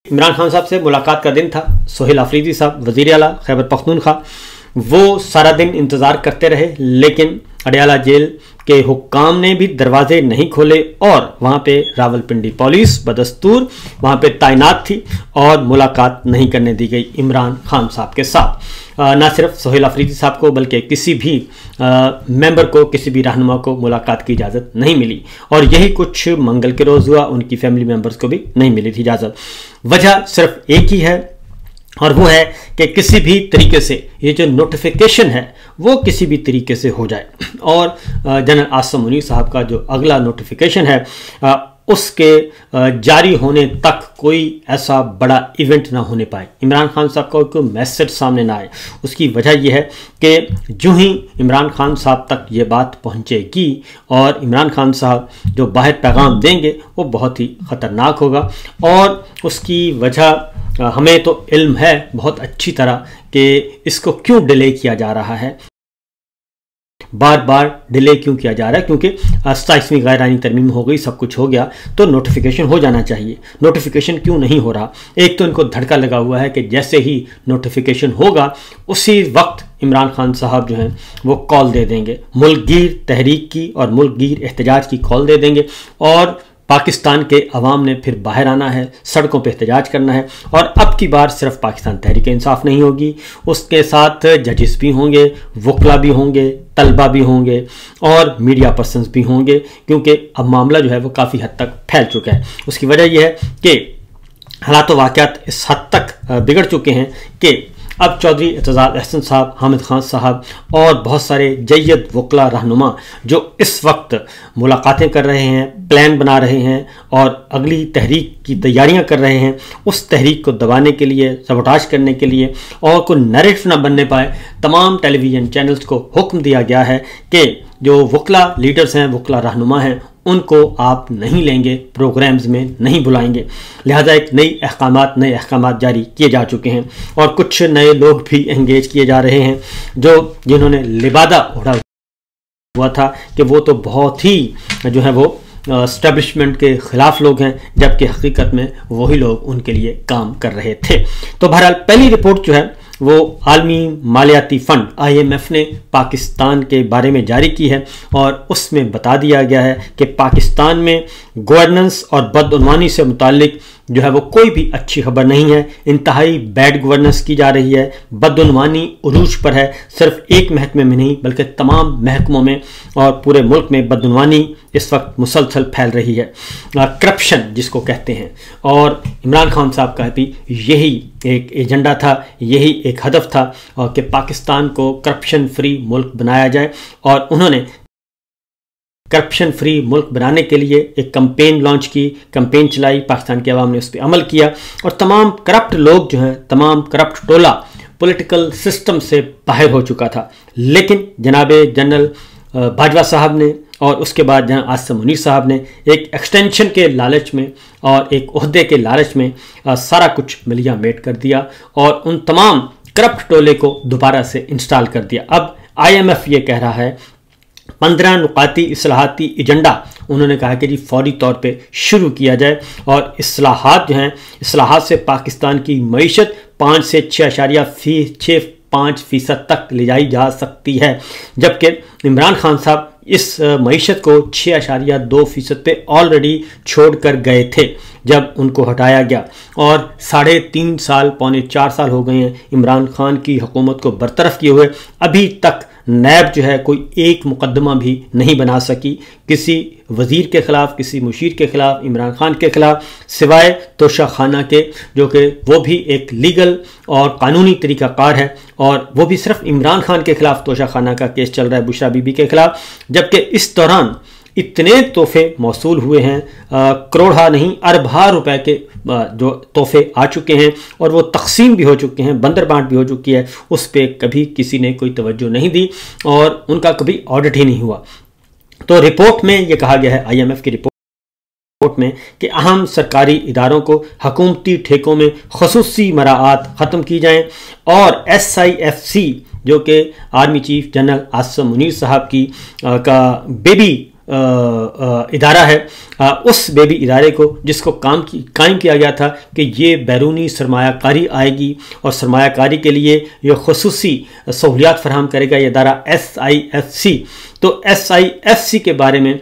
इमरान खान साहब से मुलाकात का दिन था। सोहेल अफरीदी साहब वज़ीर आला खैबर पख्तूनख्वा वो सारा दिन इंतज़ार करते रहे, लेकिन अडयाला जेल के हुक्काम ने भी दरवाजे नहीं खोले और वहाँ पे रावलपिंडी पुलिस बदस्तूर वहाँ पे तैनात थी और मुलाकात नहीं करने दी गई इमरान खान साहब के साथ। ना सिर्फ सोहेल अफरीदी साहब को बल्कि किसी भी मेंबर को, किसी भी रहनुमा को मुलाकात की इजाज़त नहीं मिली और यही कुछ मंगल के रोज़ हुआ। उनकी फैमिली मेंबर्स को भी नहीं मिली थी इजाज़त। वजह सिर्फ एक ही है और वो है कि किसी भी तरीके से ये जो नोटिफिकेशन है वो किसी भी तरीके से हो जाए और जनरल आसिम मुनीर साहब का जो अगला नोटिफिकेशन है उसके जारी होने तक कोई ऐसा बड़ा इवेंट ना होने पाए, इमरान खान साहब का कोई मैसेज सामने ना आए। उसकी वजह यह है कि जो ही इमरान खान साहब तक ये बात पहुंचेगी और इमरान खान साहब जो बाहर पैगाम देंगे वो बहुत ही ख़तरनाक होगा। और उसकी वजह हमें तो इल्म है बहुत अच्छी तरह कि इसको क्यों डिले किया जा रहा है, बार बार डिले क्यों किया जा रहा है, क्योंकि 27वीं गैर आईनी तरमीम हो गई, सब कुछ हो गया तो नोटिफिकेशन हो जाना चाहिए। नोटिफिकेशन क्यों नहीं हो रहा? एक तो इनको धड़का लगा हुआ है कि जैसे ही नोटिफिकेशन होगा उसी वक्त इमरान खान साहब जो हैं वो कॉल दे देंगे, मुल्कगीर तहरीक की और मुल्कगीर एहतजाज की कॉल दे देंगे और पाकिस्तान के अवाम ने फिर बाहर आना है, सड़कों पे एहतजाज करना है। और अब की बार सिर्फ पाकिस्तान तहरीक इंसाफ नहीं होगी, उसके साथ जजेस भी होंगे, वकला भी होंगे, तलबा भी होंगे और मीडिया पर्सन्स भी होंगे, क्योंकि अब मामला जो है वो काफ़ी हद तक फैल चुका है। उसकी वजह यह है कि हालात वाक़यात इस हद तक बिगड़ चुके हैं कि अब चौधरी एतजाज़ अहसन साहब, हामिद खान साहब और बहुत सारे जय्यद वकला रहनुमा जो इस वक्त मुलाकातें कर रहे हैं, प्लान बना रहे हैं और अगली तहरीक की तैयारियां कर रहे हैं, उस तहरीक को दबाने के लिए, सबोटाज करने के लिए और कोई नैरेटिव ना बनने पाए, तमाम टेलीविज़न चैनल्स को हुक्म दिया गया है कि जो वकला लीडर्स हैं, वकला रहनुमा हैं, उनको आप नहीं लेंगे, प्रोग्राम्स में नहीं बुलाएंगे। लिहाजा एक नए अहकामात जारी किए जा चुके हैं और कुछ नए लोग भी एंगेज किए जा रहे हैं जिन्होंने लिबादा उड़ा हुआ था कि वो तो बहुत ही जो है वो एस्टेब्लिशमेंट के ख़िलाफ़ लोग हैं, जबकि हकीकत में वही लोग उनके लिए काम कर रहे थे। तो बहरहाल पहली रिपोर्ट जो है वो आलमी मालियाती फ़ंड IMF ने पाकिस्तान के बारे में जारी की है और उसमें बता दिया गया है कि पाकिस्तान में गवर्नेंस और बदउनवानी से मुतालिक जो है वो कोई भी अच्छी खबर नहीं है। इंतहाई बैड गवर्नेंस की जा रही है, बदउनवानी उरूज पर है, सिर्फ एक महकमे में नहीं बल्कि तमाम महकमों में और पूरे मुल्क में बदउनवानी इस वक्त मुसलसल फैल रही है, करप्शन जिसको कहते हैं। और इमरान खान साहब का भी यही एक एजेंडा था, यही एक हदफ था और कि पाकिस्तान को करप्शन फ्री मुल्क बनाया जाए और उन्होंने करप्शन फ्री मुल्क बनाने के लिए एक कैंपेन लॉन्च की, कैंपेन चलाई, पाकिस्तान के अवाम ने उस पर अमल किया और तमाम करप्ट लोग जो हैं, तमाम करप्ट टोला पॉलिटिकल सिस्टम से बाहर हो चुका था। लेकिन जनाब जनरल बाजवा साहब ने और उसके बाद जनरल आसिम मुनीर साहब ने एक एक्सटेंशन के लालच में और एक ओहदे के लालच में सारा कुछ मिलिया मेट कर दिया और उन तमाम करप्ट टोले को दोबारा से इंस्टॉल कर दिया। अब IMF ये कह रहा है 15 नुकाती इस्लाहाती एजेंडा उन्होंने कहा कि जी फौरी तौर पे शुरू किया जाए और इस्लाहात जो हैं, इस्लाहात से पाकिस्तान की मईशत 5 से 6.5% तक ले जाई जा सकती है, जबकि इमरान खान साहब इस मईशत को 6.2% पे ऑलरेडी छोड़ कर गए थे जब उनको हटाया गया और 3.5 साल, पौने 4 साल हो गए हैं इमरान खान की हुकूमत को बरतरफ किए हुए। अभी तक नैब जो है कोई एक मुकदमा भी नहीं बना सकी किसी वज़ीर के ख़िलाफ़, किसी मुशीर के ख़िलाफ़, इमरान खान के ख़िलाफ़, सिवाय तोशा खाना के, जो कि वो भी एक लीगल और कानूनी तरीक़ाकार है और वो भी सिर्फ इमरान खान के ख़िलाफ़ तोशा खाना का केस चल रहा है, बुशरा बीबी के ख़िलाफ़। जबकि इस दौरान इतने तोहफे मौसूल हुए हैं, करोड़ा नहीं अरबा रुपए के जो तोहफे आ चुके हैं और वो तकसीम भी हो चुके हैं, बंदर बांट भी हो चुकी है, उस पर कभी किसी ने कोई तवज्जो नहीं दी और उनका कभी ऑडिट ही नहीं हुआ। तो रिपोर्ट में ये कहा गया है, IMF की रिपोर्ट में, कि अहम सरकारी इदारों को हुकूमती ठेकों में खसूसी मराआत ख़त्म की जाएँ और SIFC जो कि army chief general Asim Munir साहब की का बेबी इदारा है, उस बेबी इदारे को जिसको कायम किया गया था कि ये बैरूनी सरमायाकारी आएगी और सरमायाकारी के लिए ये खुसूसी सहूलियात फराहम करेगा, ये इदारा SIFC। तो SIFC के बारे में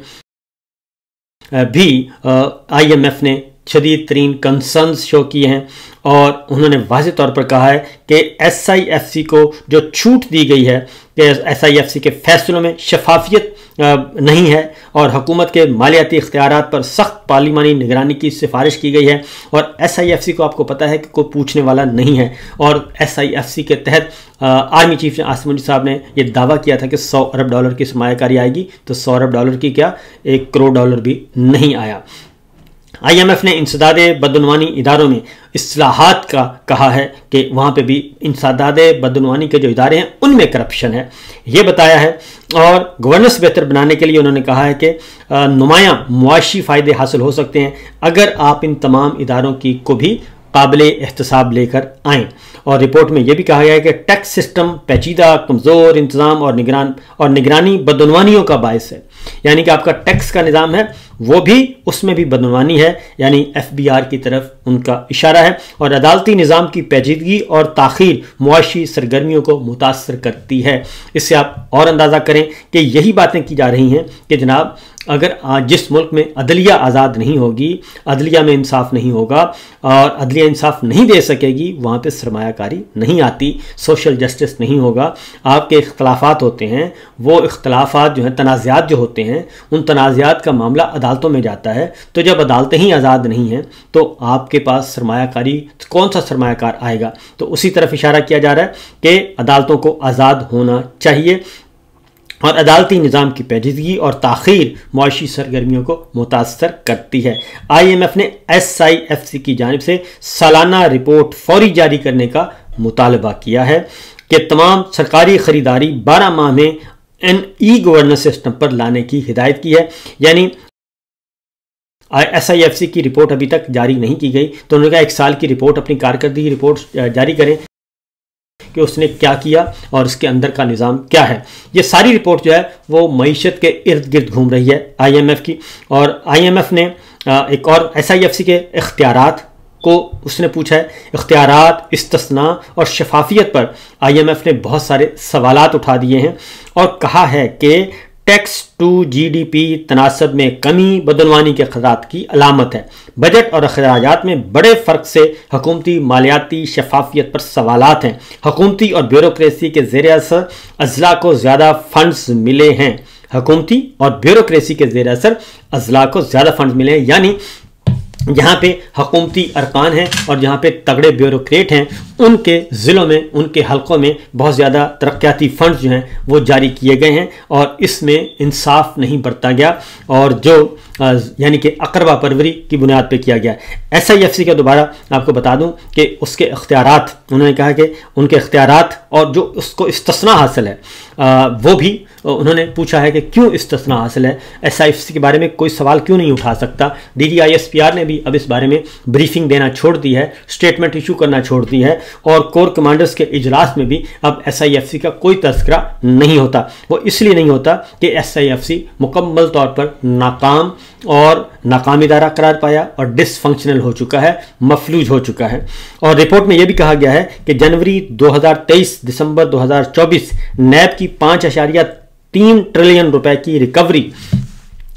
भी IMF ने शदीद तरीन कंसर्न्स शो किए हैं और उन्होंने वाज़ेह तौर पर कहा है कि SIFC को जो छूट दी गई है कि SIFC के फैसलों में शफाफियत नहीं है और हुकूमत के मालियाती इख्तियारात पर सख्त पार्लिमानी निगरानी की सिफारिश की गई है। और SIFC को आपको पता है कि कोई पूछने वाला नहीं है और SIFC के तहत आर्मी चीफ आसिम मुनीर साहब ने यह दावा किया था कि $100 अरब की सरमायाकारी आएगी, तो $100 अरब की क्या, $1 करोड़ भी नहीं आया। IMF ने इंसदादे बदनवानी इदारों में इस्लाहात का कहा है कि वहाँ पे भी इंसदादे बदनवानी के जो इदारे हैं उनमें करप्शन है, ये बताया है। और गवर्नेंस बेहतर बनाने के लिए उन्होंने कहा है कि नुमायां मुआशी फ़ायदे हासिल हो सकते हैं अगर आप इन तमाम इदारों की को भी काबिले एहतसाब लेकर आएँ। और रिपोर्ट में यह भी कहा गया है कि टैक्स सिस्टम पेचीदा, कमज़ोर इंतज़ाम और निगरानी बदनवानियों का बायस है, यानी कि आपका टैक्स का निज़ाम है वो भी, उसमें भी बदनवानी है, यानी FBR की तरफ उनका इशारा है। और अदालती निज़ाम की पेचीदगी और ताख़ीर मुआशी सरगर्मियों को मुतासर करती है। इससे आप और अंदाज़ा करें कि यही बातें की जा रही हैं कि जनाब अगर जिस मुल्क में अदलिया आज़ाद नहीं होगी, अदलिया में इंसाफ नहीं होगा और अदलिया इंसाफ नहीं दे सकेगी, वहाँ पे सरमायाकारी नहीं आती, सोशल जस्टिस नहीं होगा। आपके इख्तलाफात होते हैं, वो इख्तलाफात जो हैं, तनाज़ात जो होते हैं, उन तनाज़ात का मामला अदालतों में जाता है। तो जब अदालतें ही आज़ाद नहीं हैं तो आपके पास सरमायाकारी, कौन सा सरमायाकार आएगा? तो उसी तरफ इशारा किया जा रहा है कि अदालतों को आज़ाद होना चाहिए और अदालती निज़ाम की पेचीदगी और ताख़ीर मुआशी सरगर्मियों को मुतासर करती है। IMF ने SIFC की जानिब से सालाना रिपोर्ट फौरी जारी करने का मुतालबा किया है कि तमाम सरकारी ख़रीदारी 12 माह में ई-गवर्नेंस सिस्टम पर लाने की हिदायत की है। यानी SIFC की रिपोर्ट अभी तक जारी नहीं की गई, तो उन्होंने कहा 1 साल की रिपोर्ट, अपनी कारकर्दगी की रिपोर्ट जारी करें कि उसने क्या किया और इसके अंदर का निज़ाम क्या है। ये सारी रिपोर्ट जो है वो मईशत के इर्द गिर्द घूम रही है IMF की। और IMF ने एक और SIFC के इख्तियारात को उसने पूछा है, इख्तियारात, इस्तिस्ना और शफाफियत पर IMF ने बहुत सारे सवालात उठा दिए हैं और कहा है कि टैक्स टू GDP तनासब में कमी बदनवानी के खतरात की अलामत है। बजट और अखराजात में बड़े फ़र्क से हुकूमती मालियाती शफाफियत पर सवालात हैं। हुकूमती और ब्यूरोक्रेसी के ज़ेर असर अजला को ज़्यादा फंड्स मिले हैं। हुकूमती और ब्यूरोक्रेसी के ज़ेर असर अजला को ज़्यादा फंड्स मिले हैं, यानी जहाँ पे हुकूमती अरकान हैं और जहाँ पे तगड़े ब्यूरोक्रेट हैं, उनके ज़िलों में, उनके हलकों में बहुत ज़्यादा तरक्याती फंड्स जो हैं वो जारी किए गए हैं और इसमें इंसाफ नहीं बरता गया और जो यानी कि अकरबा परवरी की बुनियाद पे किया गया। SIFC का दोबारा आपको बता दूं कि उसके इख्तियारात, उन्होंने कहा कि उनके इख्तियारात और जो उसको इस्तिस्ना हासिल है वो भी उन्होंने पूछा है कि क्यों इस्तिस्ना हासिल है, SIFC के बारे में कोई सवाल क्यों नहीं उठा सकता। DDISPR ने भी अब इस बारे में ब्रीफिंग देना छोड़ दी है, स्टेटमेंट इशू करना छोड़ दी है और कोर कमांडर्स के इजलास में भी अब SIFC का कोई तस्करा नहीं होता। वो इसलिए नहीं होता कि SIFC मुकम्मल तौर पर नाकाम और नाकामी इदारा करार पाया और डिसफंक्शनल हो चुका है, मफलूज हो चुका है। और रिपोर्ट में यह भी कहा गया है कि जनवरी 2023 दिसंबर 2024 नैब की 5.3 ट्रिलियन रुपए की रिकवरी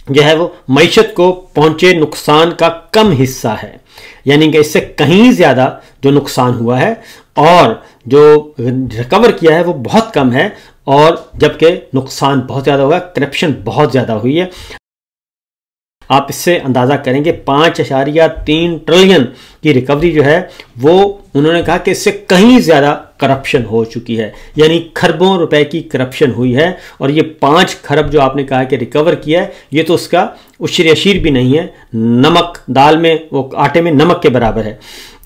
जो है वो मईशत को पहुंचे नुकसान का कम हिस्सा है, यानी कि इससे कहीं ज़्यादा जो नुकसान हुआ है और जो रिकवर किया है वो बहुत कम है, और जबकि नुकसान बहुत ज़्यादा हुआ, करप्शन बहुत ज़्यादा हुई है। आप इससे अंदाज़ा करेंगे 5.3 ट्रिलियन की रिकवरी जो है वो उन्होंने कहा कि इससे कहीं ज़्यादा करप्शन हो चुकी है, यानी खरबों रुपए की करप्शन हुई है। और ये 5 खरब जो आपने कहा कि रिकवर किया है, ये तो उसका उशर अशीर भी नहीं है, नमक दाल में, वो आटे में नमक के बराबर है।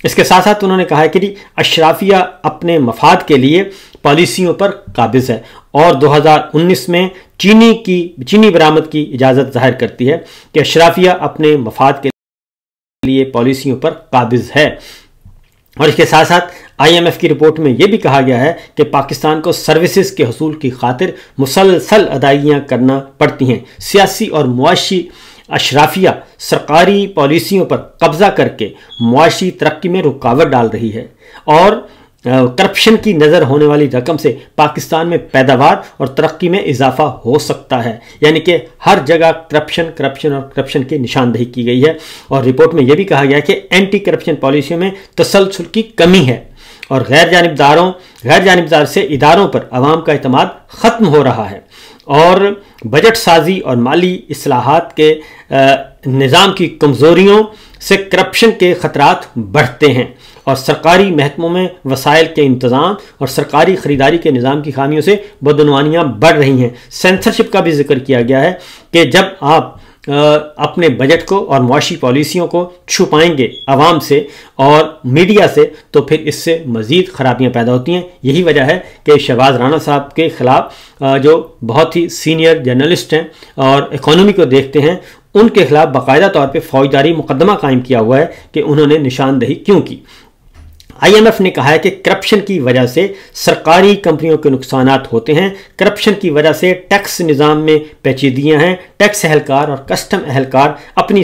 इसके साथ साथ उन्होंने कहा है कि अशराफिया अपने मफाद के लिए पॉलिसियों पर काबिज़ है और 2019 में चीनी बरामद की इजाज़त जाहिर करती है कि अशराफिया अपने मफाद के लिए पॉलिसियों पर काबिज़ है। और इसके साथ साथ IMF की रिपोर्ट में यह भी कहा गया है कि पाकिस्तान को सर्विसेज के हसूल की खातिर मुसलसल अदायगियाँ करना पड़ती हैं। सियासी और मुआशी अशराफिया सरकारी पॉलिसियों पर कब्जा करके मुआशी तरक्की में रुकावट डाल रही है और करप्शन की नज़र होने वाली रकम से पाकिस्तान में पैदावार और तरक्की में इजाफा हो सकता है। यानी कि हर जगह करप्शन की निशानदेही की गई है। और रिपोर्ट में यह भी कहा गया है कि एंटी करप्शन पॉलिसियों में तसलसल की कमी है और गैर जानिबदार से इदारों पर अवाम का एतमाद ख़त्म हो रहा है और बजट साजी और माली इस्लाहात के निज़ाम की कमज़ोरियों से करप्शन के ख़तरात बढ़ते हैं और सरकारी महकमों में वसाइल के इंतज़ाम और सरकारी ख़रीदारी के निज़ाम की खामियों से बदनवानियाँ बढ़ रही हैं। सेंसरशिप का भी जिक्र किया गया है कि जब आप अपने बजट को और मुआशी पॉलिसियों को छुपाएंगे आवाम से और मीडिया से तो फिर इससे मज़ीद ख़राबियाँ पैदा होती हैं। यही वजह है कि शहबाज राणा साहब के ख़िलाफ़ जो बहुत ही सीनियर जर्नलिस्ट हैं और इकोनॉमी को देखते हैं, उनके खिलाफ बाकायदा तौर पे फौजदारी मुकदमा कायम किया हुआ है कि उन्होंने निशानदेही क्यों की। IMF ने कहा है कि करप्शन की वजह से सरकारी कंपनियों के नुकसानात होते हैं। करप्शन की वजह से टैक्स निज़ाम में पेचीदियाँ हैं। टैक्स एहलकार और कस्टम एहलकार अपनी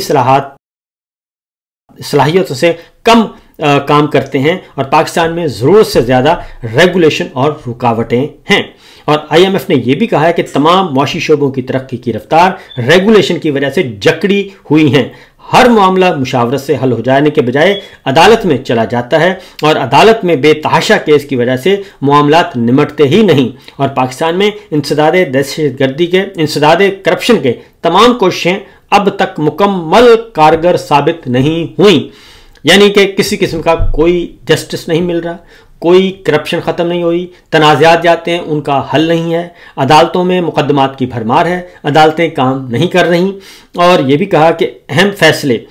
सलाहियतों से कम काम करते हैं और पाकिस्तान में ज़रूरत से ज़्यादा रेगुलेशन और रुकावटें हैं। और IMF ने यह भी कहा है कि तमाम मुआशी शोबों की तरक्की की रफ्तार रेगुलेशन की वजह से जकड़ी हुई हैं। हर मामला मुशावरत से हल हो जाने के बजाय अदालत में चला जाता है और अदालत में बेतहाशा केस की वजह से मामलात निमटते ही नहीं और पाकिस्तान में इंसदादे दहशतगर्दी के इंसदादे करप्शन के तमाम कोशिशें अब तक मुकम्मल कारगर साबित नहीं हुई। यानी कि किसी किस्म का कोई जस्टिस नहीं मिल रहा, कोई करप्शन ख़त्म नहीं हुई, तनाज़ात जाते हैं उनका हल नहीं है, अदालतों में मुकदमात की भरमार है, अदालतें काम नहीं कर रहीं। और ये भी कहा कि अहम फैसले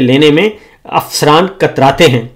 लेने में अफसरान कतराते हैं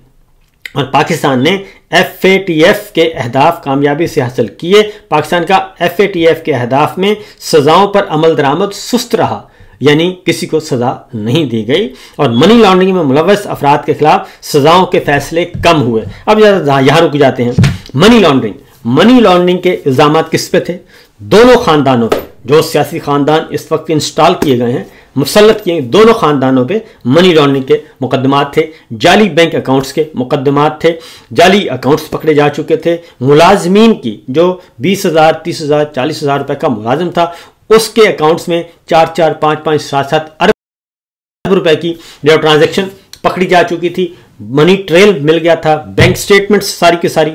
और पाकिस्तान ने FATF के अहदाफ कामयाबी से हासिल किए। पाकिस्तान का FATF के अहदाफ में सज़ाओं पर अमल दरामद सुस्त रहा, यानी किसी को सज़ा नहीं दी गई और मनी लॉन्ड्रिंग में मुलव्वस अफराद के खिलाफ सज़ाओं के फैसले कम हुए। अब यहाँ रुक जाते हैं। मनी लॉन्ड्रिंग के इल्ज़ाम किस पे थे? दोनों ख़ानदानों पे, जो सियासी ख़ानदान इस वक्त इंस्टॉल किए गए हैं, मुसल्लत किए, दोनों ख़ानदानों पे मनी लॉन्ड्रिंग के मुकदमात थे। जाली बैंक अकाउंट्स के मुकदमात थे, जाली अकाउंट्स पकड़े जा चुके थे। मुलाजमीन की जो 20,000, 30,000, 40,000 रुपए का मुलाजिम था, उसके अकाउंट्स में 4-4, 5-5, 7-7 अरब रुपए की जो ट्रांजैक्शन पकड़ी जा चुकी थी। मनी ट्रेल मिल गया था, बैंक स्टेटमेंट्स सारी की सारी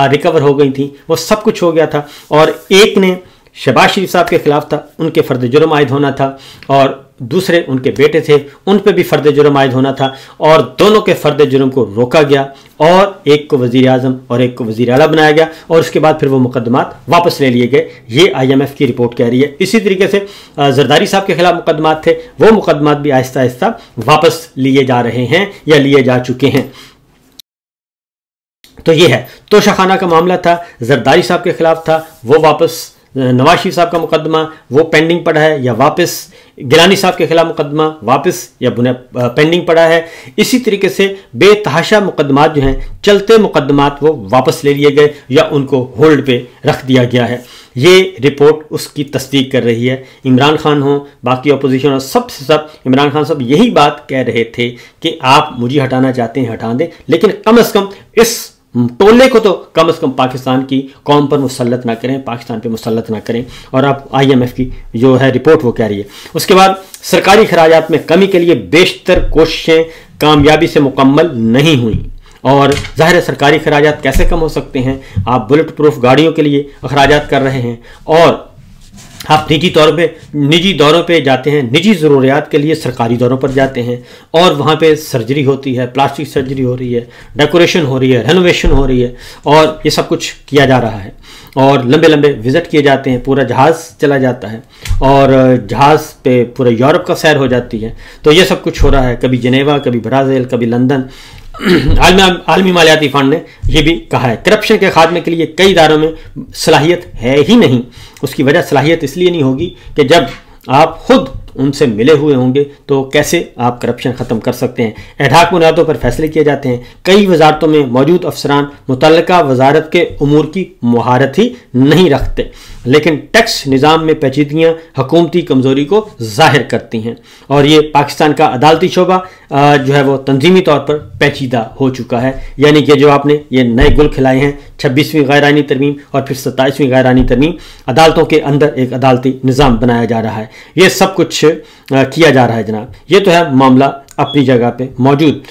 रिकवर हो गई थी, वो सब कुछ हो गया था। और एक ने शहबाज शरीफ साहब के खिलाफ था, उनके फर्द जुर्म आयद होना था, और दूसरे उनके बेटे थे, उन पे भी फर्द जुर्म आयद होना था, और दोनों के फर्द जुर्म को रोका गया और एक को वज़ीर आज़म और एक को वज़ीर आला बनाया गया और उसके बाद फिर वो मुकदमात वापस ले लिए गए। ये IMF की रिपोर्ट कह रही है। इसी तरीके से जरदारी साहब के खिलाफ मुकदमात थे, वो मुकदमात भी आहिस्ता आहिस्ता वापस लिए जा रहे हैं या लिए जा चुके हैं। तो ये है, तोशाखाना का मामला था, जरदारी साहब के खिलाफ था, वो वापस, नवाज शरीफ साहब का मुकदमा वो पेंडिंग पड़ा है या वापस, गिलानी साहब के खिलाफ मुकदमा वापस या पेंडिंग पड़ा है। इसी तरीके से बेतहाशा मुकदमात जो हैं, चलते मुकदमात, वो वापस ले लिए गए या उनको होल्ड पे रख दिया गया है। ये रिपोर्ट उसकी तस्दीक कर रही है। इमरान खान हो, बाकी अपोजिशन हो, सबसे सब इमरान खान साहब यही बात कह रहे थे कि आप मुझे हटाना चाहते हैं हटा दें, लेकिन कम से कम इस टोले को तो कम से कम पाकिस्तान की कौम पर मुसल्लत ना करें, पाकिस्तान पे मुसल्लत ना करें। और अब IMF की जो है रिपोर्ट वो कह रही है। उसके बाद सरकारी खराजात में कमी के लिए बेशतर कोशिशें कामयाबी से मुकम्मल नहीं हुई। और ज़ाहिर है सरकारी खराजात कैसे कम हो सकते हैं? आप बुलेट प्रूफ गाड़ियों के लिए खराजात कर रहे हैं और आप निजी दौरों पे जाते हैं, निजी ज़रूरियात के लिए सरकारी दौरों पर जाते हैं और वहाँ पे सर्जरी होती है, प्लास्टिक सर्जरी हो रही है, डेकोरेशन हो रही है, रेनोवेशन हो रही है और ये सब कुछ किया जा रहा है और लंबे लंबे विज़िट किए जाते हैं, पूरा जहाज़ चला जाता है और जहाज़ पे पूरे यूरोप का सैर हो जाती है। तो ये सब कुछ हो रहा है, कभी जनेवा, कभी ब्राज़ील, कभी लंदन। आलमी मालियाती फ़ंड ने यह भी कहा है करप्शन के खात्मे के लिए कई इदारों में सलाहियत है ही नहीं। उसकी वजह सलाहियत इसलिए नहीं होगी कि जब आप खुद उनसे मिले हुए होंगे तो कैसे आप करप्शन ख़त्म कर सकते हैं। एडहाक बुनियादों पर फैसले किए जाते हैं। कई वजारतों में मौजूद अफसरान मुतल्लिका वजारत के उमूर की महारत ही नहीं रखते, लेकिन टैक्स निज़ाम में पेचीदगियाँ हुकूमती कमज़ोरी को जाहिर करती हैं और ये पाकिस्तान का अदालती शोबा जो है वो तंजीमी तौर पर पेचीदा हो चुका है। यानी कि जो आपने ये नए गुल खिलाए हैं 26वीं गैर आइनी तरमीम और फिर 27वीं गैर आइनी तरमीम, अदालतों के अंदर एक अदालती निज़ाम बनाया जा रहा है, ये सब कुछ किया जा रहा है जनाब। ये तो है मामला अपनी जगह पे मौजूद।